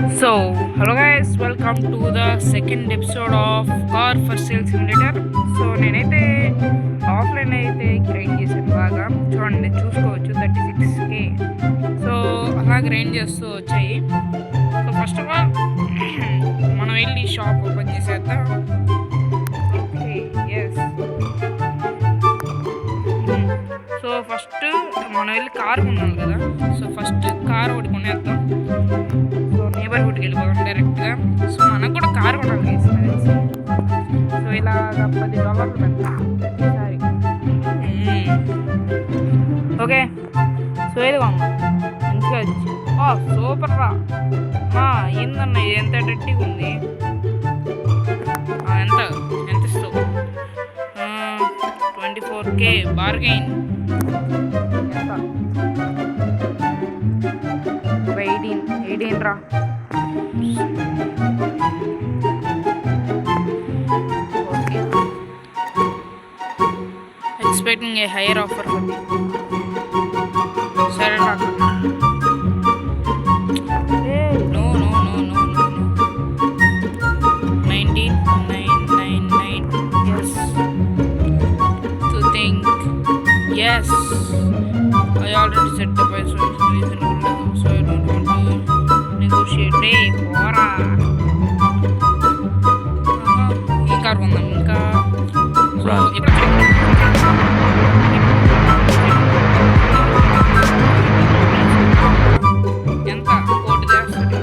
So, hello guys, welcome to the second episode of Car for Sale Simulator. So నేనైతే offline అయితే grind చేశాను బాగా. చూడండి చూసుకోవచ్చు 36K. సో అలా గ్రైండ్ చేస్తూ వచ్చాయి. సో ఫస్ట్ ఆఫ్ ఆల్ మనం వెళ్ళి షాప్ ఓపెన్ చేసేద్దాం. Okay yes. సో ఫస్ట్ మనం వెళ్ళి కార్ కొన్నాం కదా. సో ఫస్ట్ కార్ ఒకటి కొనేద్దాం. సో నేబర్హుడ్కి వెళ్ళిపోదాం డైరెక్ట్గా. సో మనకు కూడా కార్ కొనాలి తెలిసి. సో ఇలాగ $10 పెడతాం ప్రతిసారి. ఓకే సో ఏది కొన్నాం మంచిగా వచ్చి సూపర్ రా. ఏందన్నా ఇది ఎంత డట్టిగా ఉంది. ఎంత ఎంత ఇస్తావు? 24K bargain. ఎంత? ఒక 18 రా. Okay expecting a higher offer. సరే రా. No no no no no 19,999. Yes to think. Yes I already set the price, so it's reasonable, so I don't want to negotiate. Hey, pora. Ee car kondam inka. So ippudu enta code chestadu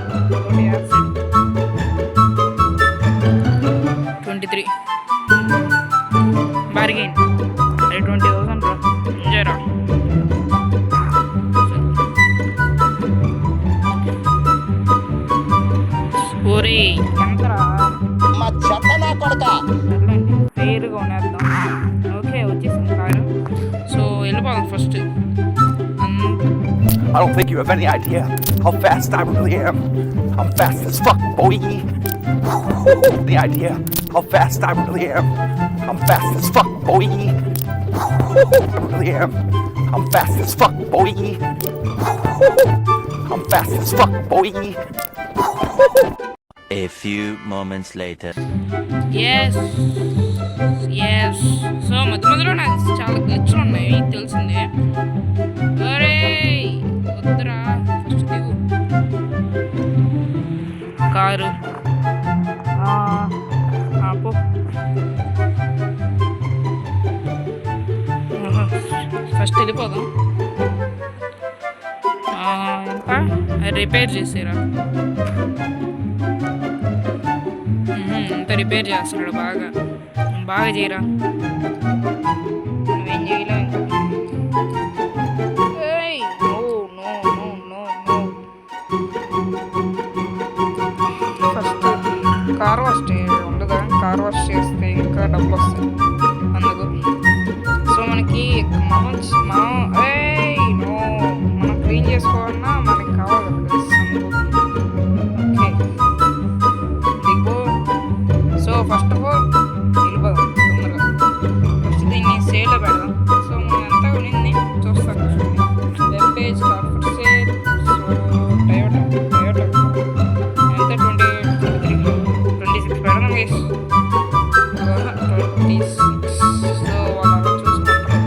23 bargain. Ay 20,000 ra. Enjoy ra. ఎంతరా మా చెత్త నా కొడక. ఫెయిర్గా కొనేద్దాం. Okay వచ్చేసింది car. So వెళ్ళిపోదాం first. I don't think you have any idea how fast I really am. I'm fast as fuck, boy. The idea how fast I really am. I'm fast as fuck, boy. I really am. I'm fast as fuck, boy. I'm fast as fuck, boy. A few moments later. Yes yes. So మధ్య మధ్యలో నాకు చాలా గ్లిచ్లు ఉన్నాయి తెలిసిందే. అరే వద్దురా first దిగు. Car పో. ఫస్ట్ వెళ్ళిపోదాం. ఇంకా రిపేర్ చేసారా? అంత రిపేర్ చేస్తున్నాడు బాగా. బాగా చేయరా. నువ్వేం చేయలేవు ఇంకా. ఫస్ట్ కార్ వాష్ ఉండదా? కార్ వాష్ చేస్తే ఇంకా డబ్బులు వస్తాయి అందుకు. సో మనకి మనం క్లీన్ చేసుకోవాలన్నా మనకి కావాలి కదా ఓకే దిగు. సో ఫస్ట్ ఆఫ్ ఆల్ వెళ్ళిపోదాం తొందరగా. ఫస్ట్ దీన్ని సేల్లో పెడదాం. సో మనం ఎంత కొనింది చూస్తాం. Web page car for sale. So Toyota ఎంత 26 పెడదాం గైస్. 26. సో వాళ్ళు చూసుకుంటాం.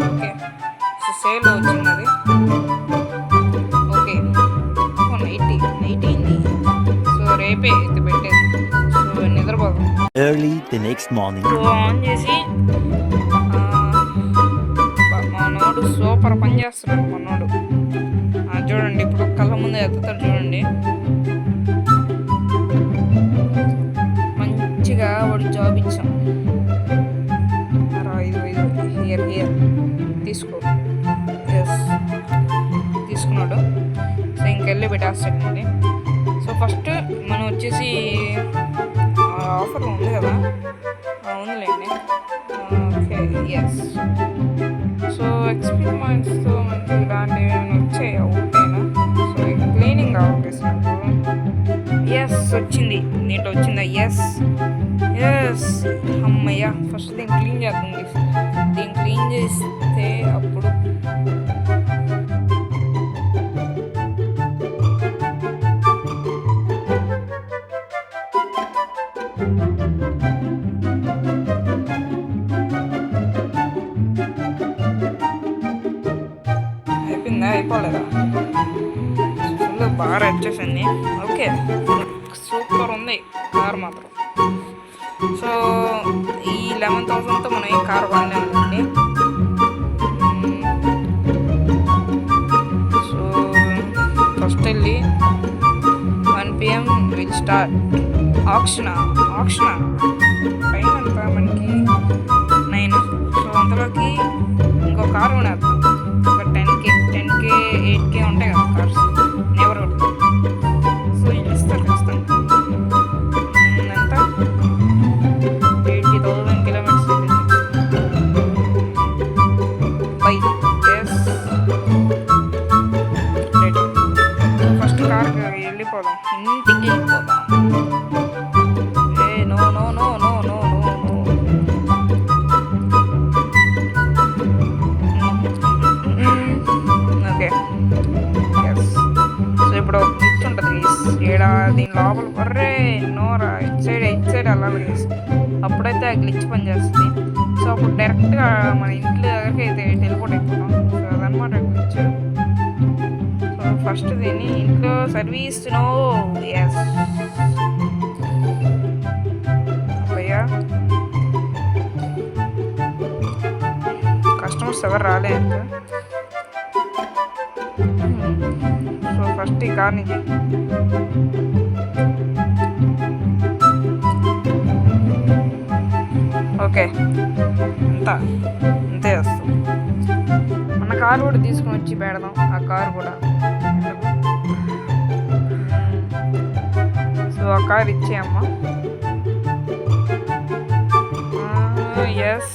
ఓకే సో సేల్లో వచ్చింది అది. ఓకే 90 అయింది. సో రేపే ఇది పెట్టేది. సో నిద్రపోదాం. Early the next morning. So on చేసి మనోడు సూపర్ పని చేస్తున్నాడు మనోడు. చూడండి ఇప్పుడు కళ్ళ ముందు ఎత్తుతాడు చూడండి. మంచిగా వాడు జాబ్ ఇచ్చాం. హియర్ తీసుకో. ఎస్ తీసుకున్నాడు. సో ఇంకెళ్ళి పెట్టేస్తాడండి. సో ఫస్ట్ మనం వచ్చేసి ఆఫర్ ఉంది కదా. ఉందిలేండి. Okay yes. సో ఎక్స్పెరిమెంట్స్తో మనకి ఇలాంటివి ఏమైనా వచ్చాయి అవుతాయినా. సో క్లీనింగ్ కావాలి నాకు. ఎస్ వచ్చింది. దీంట్లో వచ్చిందా? ఎస్ ఎస్ అమ్మయ్య. ఫస్ట్ దీన్ని క్లీన్ చేద్దాం. దీన్ని క్లీన్ చేస్తే అప్పుడు కార్ వచ్చేసింది. ఓకే, సూపర్ ఉంది కార్ మాత్రం. సో ఈ 11,000తో మనం ఈ కార్ కొనలేమండి. సో ఫస్ట్ వెళ్ళి 1 PM will start auction time ఎంత మనకి 9. సో అంతలోకి ఇంకో కార్ కొనేద్దాం. ఒక 10K 8K ఉంటాయి కదా కార్స్ నేబర్హుడ్. సో ఇది ఇస్తారు ఖచ్చితంగా. ఎంత 80,000 kilometres by. Yes, first car వెళ్ళిపోదాం, ఇంటికి వెళ్ళిపోదాం. ఏ no no no no no no no. Okay, yes. So ఇప్పుడు గ్లిచ్ ఉంటుంది ఏడా దీని లోపల. బర్రే నోరా, ఇట్ సైడ్ వెళ్ళాలి గైస్. అప్పుడైతే ఆ గ్లిచ్ పని చేస్తుంది. సో అప్పుడు డైరెక్ట్గా మన ఇంట్లో దగ్గరికి అయితే టెలిపోర్ట్ అయిపోతాం. సో అదనమాట గ్లిచ్. సో ఫస్ట్ దీన్ని ఇంట్లో సర్వీస్ నో. ఎస్ భయ్యా, కస్టమర్స్ ఎవరు రాలే ఇంకా. సో ఫస్ట్ ఈ కార్ నుంచి ఓకే అంతే వస్తాం. మన కారు కూడా తీసుకొని వచ్చి పెడదాం. ఆ కారు కూడా సో ఆ కార్ ఇచ్చేయమ్మా. ఎస్,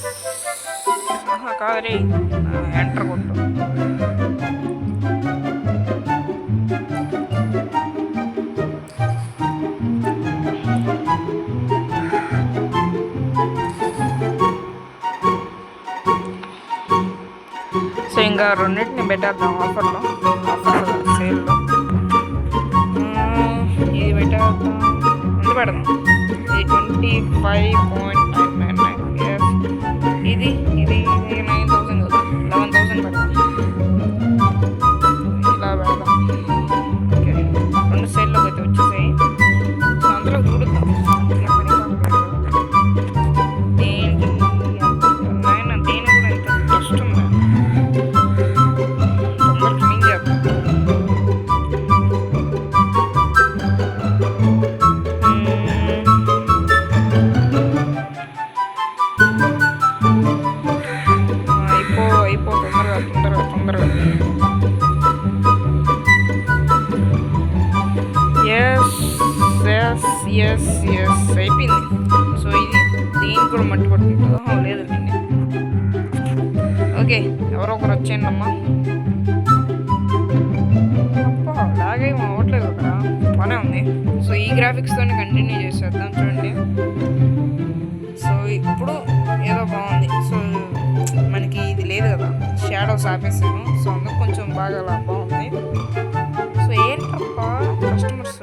కారే ఎంటర్ కొట్టు. సో ఇంకా రెండింటిని పెట్టేద్దాం ఆఫర్లో, సేల్లో. ఇది పెట్టేద్దాం, ఇది పెడదాం. ఇది 25.999. ఎస్, ఇది 9,000 కదా, 11,000 పెడదాం. ఇలా పెడదాం. ఓకే, 2 సేల్లోకి అయితే వచ్చేసాయి. సో అందులో చూడుద్దాం. దేని కూడా ఎంత ట్రస్ట్ ఉందా, తొందరగా క్లీన్ చేద్దాం. అయిపో తొందరగా. ఎస్ అయిపోయింది. సో ఇది దీనికి కూడా మట్టి పట్టుకుంటుందో లేదండి. ఓకే, ఎవరో ఒకరు వచ్చేయండి అమ్మా. అప్పా లాగే అవ్వట్లేదు కదా, బాగానే ఉంది. సో ఈ గ్రాఫిక్స్తోనే కంటిన్యూ చేసేద్దాం. చూడండి, సో ఇప్పుడు ఏదో బాగుంది. సో మనకి ఇది లేదు కదా, షాడోస్ ఆపేసాను. సో అందుకు కొంచెం బాగా అలా బాగుంది. సో ఏంటప్పా కస్టమర్స్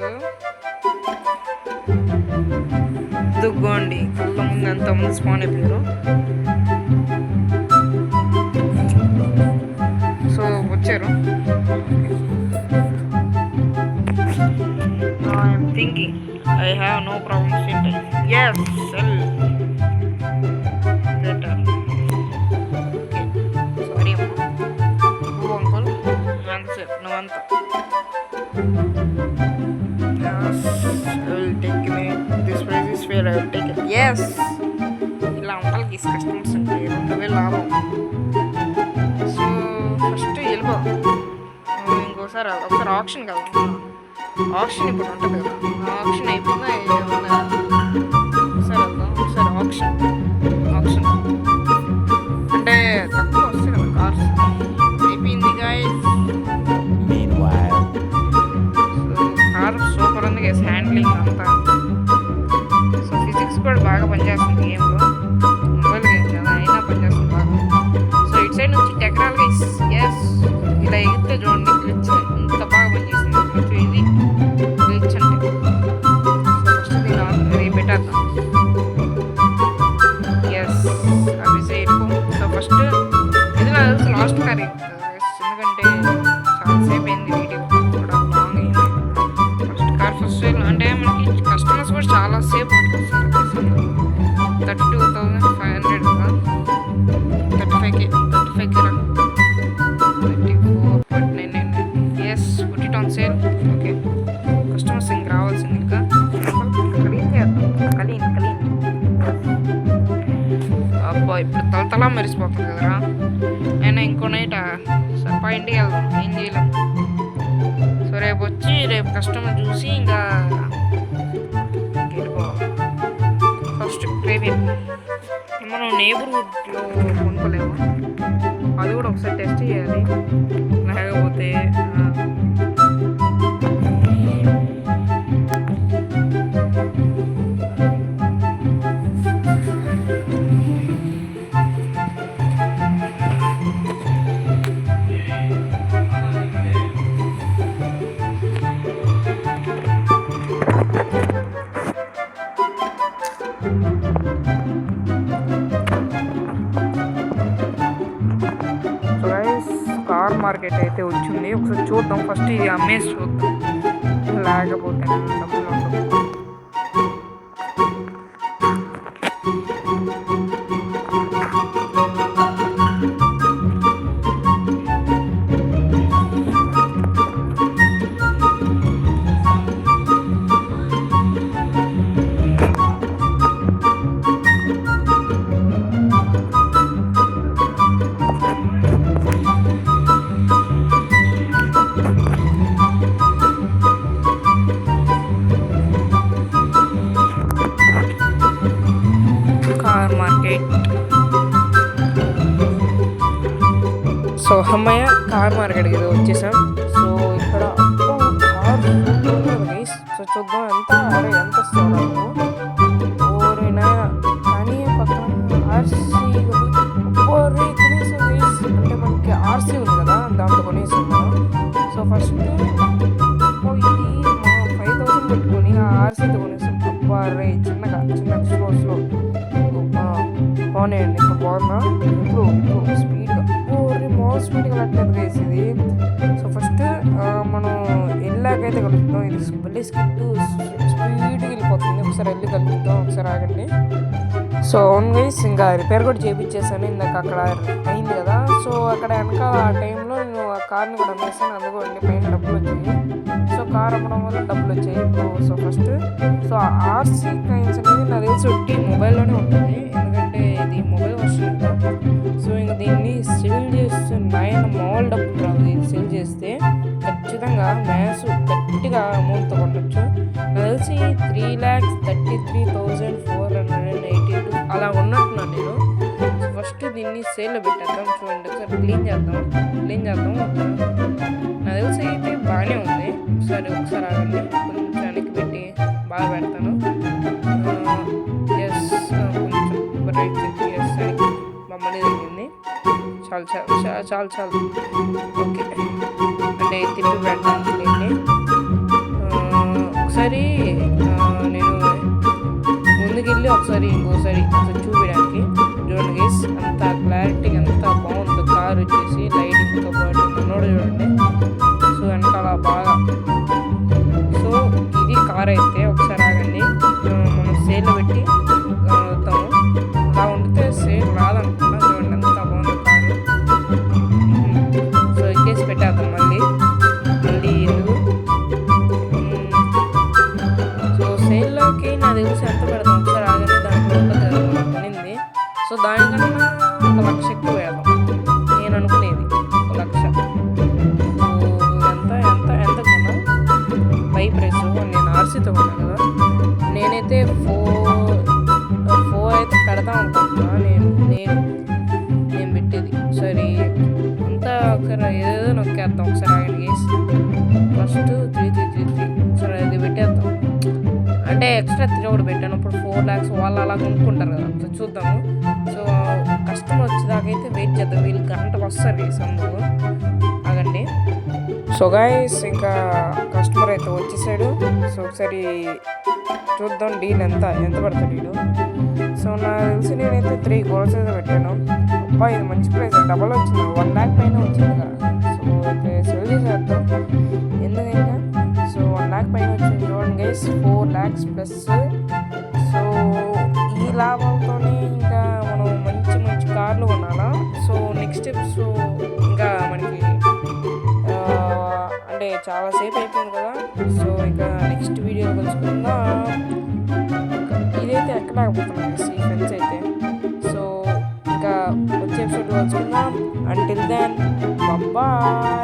దుగ్గోండి కళ్ళ ముందు ఎంతమంది స్పాన్ అయిపోయారు. సో వచ్చారు. I'm thinking I have no problems in time. Yes, sell better. Okay, sorry అమ్మా. అంకుల్ ఎంతసేపు నువ్వంతా. This price is fair, I will take it. Yes, ఇలా ఉండాలి గీస్ కస్టమర్స్ అంటే 2,000 లాభం. సో ఫస్ట్ వెళ్ళిపో. ఒకసారి ఆప్షన్ కదా, ఆప్షన్ ఇప్పుడు ఉంటుంది కదా, ఆప్షన్ అయిపోయిందా ఏమన్నా. ఒకసారి వెళ్దాం, ఒకసారి ఆప్షన్ అంటే తక్కువ వస్తాయి కదా కార్స్. అయిపోయింది గాయ్స్. Meanwhile, కార్ సూపర్ ఉంది గైస్, హ్యాండ్లింగ్ అంతా. సో ఫిజిక్స్ కూడా బాగా పనిచేస్తుంది గేమ్లో. మొబైల్ గేమ్ కదా అయినా పనిచేస్తుంది బాగా. సో ఇటు సైడ్ నుంచి టెక్నాలజీ. ఎస్, ఇలా ఎగితే చూడండి గ్లిచ్ ఇంత బాగా పనిచేసింది. ఇది గ్లిచ్ అంటే. ఫస్ట్ దీన్ని పెట్టేద్దాం. ఎస్, అవి సేపు. సో ఫస్ట్ ఇది నాకు తెలుసు లాస్ట్ కార్, ఎందుకంటే చాలాసేపు అయింది వీడియో కూడా లాంగ్ అయింది. సిగ్నల్స్ కూడా చాలా సేపు పట్టుకొస్తుంది 32,500 కదా 35K రా 34.999 yes put it on sale okay customers ఇంక రావాల్సింది ఇంకా క్లీన్ చేద్దాం క్లీన్ అబ్బా ఇప్పుడు తలతలా మెరిసిపోతుంది కదరా అయినా ఇంకో నైట్ సరిపా ఇంటికి వెళ్దాం ఏం చేయలేం సో రేపు వచ్చి రేపు కస్టమర్ చూసి ఇంకా ఫస్ట్ ప్రేమియం మనం నేబర్హుడ్లో కొనుక్కోలేము అది కూడా ఒకసారి టెస్ట్ చేయాలి లేకపోతే కార్ మార్కెట్ అయితే వచ్చింది ఒకసారి చూద్దాం ఫస్ట్ ఇది అమ్మేసి చూద్దాం లేకపోతే డబ్బులు ఉండవు కార్ మార్కెట్ సో అమ్మయ్య కార్ మార్కెట్కి ఏదో వచ్చేసాం సో ఇక్కడ సో చూద్దాం ఎంత అరే ఎంత ఇస్తున్నాము ఓరేనా కానీ పక్కన ఆర్సీ ఓరే కొనేసాం అంటే మనకి ఆర్సీ ఉంది కదా దాంతో కొనేసాము సో ఫస్ట్ ఇది మా 5,000 పెట్టుకొని ఆ ఆర్సీతో కొనేసాం అబ్బా రే చిన్న స్లో బాగున్నాయండి ఇప్పుడు బాగున్నా ఇప్పుడు స్పీడ్గా మాల్ స్పీడ్గా వెళ్ళట్లేదు గైస్ ఇది సో ఫస్ట్ మనం వెళ్ళాకైతే కలుగుతాం ఇది మళ్ళీ స్పీడ్గా వెళ్ళిపోతుంది ఒకసారి వెళ్ళి కలుగుతాం ఒకసారి ఆగండి సో అవును గైస్ ఇంకా రిపేర్ కూడా చేయించేసాను ఇందాక అక్కడ అయింది కదా సో అక్కడ వెనకాల ఆ టైంలో నేను ఆ కార్ని కూడా అమ్మేసాను అందుకోండి పైన డబ్బులు వచ్చాయి సో కార్ అమ్మడం వల్ల డబ్బులు వచ్చాయి ఇప్పుడు so first so RC coins అనేది నాకు తెలిసి ఒట్టి మొబైల్లోనే ఉంటుంది ఎందుకంటే ఇది మొబైల్ వర్షన్ కదా సో ఇంకా దీన్ని సెల్ చేస్తే మామూలు డబ్బులు రాదు ఇది సెల్ చేస్తే ఖచ్చితంగా మ్యాథ్స్ గట్టిగా అమౌంట్తో కొట్టచ్చు నాకు తెలిసి 3,33,482 అలా ఉన్నట్టున్నాను నేను ఫస్ట్ దీన్ని సేల్లో పెట్టేద్దాం చూడండి ఒకసారి క్లీన్ చేద్దాం నాకు తెలిసి అయితే బాగానే ఉంది ఒకసారి ఆగండి కొంచెం వెనక్కి పెట్టి బాగా పెడతాను ఎస్ కొంచెం రైట్ ఎస్ వెనక్కి మమ్మల్ని తగ్గింది చాలు ఓకే అంటే తిప్పి పెడతాను దీన్ని ఒకసారి నేను ముందుకెళ్ళి ఒకసారి ఇంకోసారి చూపించడానికి చూడండి గైస్ అంత క్లారిటీగా ఎంత బాగుందో కార్ వచ్చేసి లైటింగ్తో పాటు మనోడు చూడండి సో వెనకాల బాగా సో ఇది కార్ అయితే ఒకసారి ఆగండి మనం సేల్ పెట్టి వద్దాము అలా ఉండితే సేల్ రాదనుకున్నా చూడండి ఎంత బాగుంది కారు సో ఇచ్చేసి పెట్టేద్దాం మళ్ళీ ఎందుకు సో సేల్లోకి నాకు తెలిసి ఎంత పెడదాం ఒకసారి ఆగండి దాంట్లో కొనింది సో దానికన్నా 1,00,000 ఎక్కువ వేద్దాం నేను అనుకునేది 1,00,000 ఎంత కొన్నా బై ప్రైస్ నేను ఆర్సీతో కొన్నాను కదా నేనైతే 4 అయితే పెడదాం అనుకుంటున్నా నేను పెట్టేది సరే అంతా ఒకసారి ఏదో నొక్కేద్దాం ఒకసారి ఆగండి గేస్ ఫస్ట్ 3,333 సరే అది పెట్టేద్దాం అంటే ఎక్స్ట్రా 3 కూడా పెట్టాను ఇప్పుడు 4 lakhs వాళ్ళు అలా కొనుక్కుంటారు కదా సో చూద్దాము సో కస్టమర్ వచ్చేదాకైతే వెయిట్ చేద్దాం వీళ్ళు గంటకు వస్తారు గైస్ అందుకు ఆగండి సో గైస్ ఇంకా కస్టమర్ అయితే వచ్చేసాడు సో ఒకసారి చూద్దాం డీల్ ఎంత పడుతుంది డీలు సో నాకు తెలిసి నేనైతే 3 crores అయితే పెట్టాను అబ్బా ఇది మంచి ప్రైస్ డబల్ వచ్చింది 1 lakh పైన వచ్చింది కదా సో అయితే సెల్ చేసేద్దాం ఎందుకైనా సో 1 lakh పైన వచ్చింది చూడండి guys guys 4 lakhs plus. So ఈ లాభాలతోనే ఇంకా మనం మంచి మంచి కార్లు కొనాలా. సో నెక్స్ట్ సో ఇంకా మనకి అంటే చాలాసేపు అయిపోయింది కదా. సో ఇంకా నెక్స్ట్ వీడియో కలుసుకుందాం. ఇదైతే ఎక్కలేకపోతున్నాం ఈ ఫ్రెండ్స్ అయితే. సో ఇంకా వచ్చే ఎపిసోడ్ కలుసుకుందాం. Until then bye.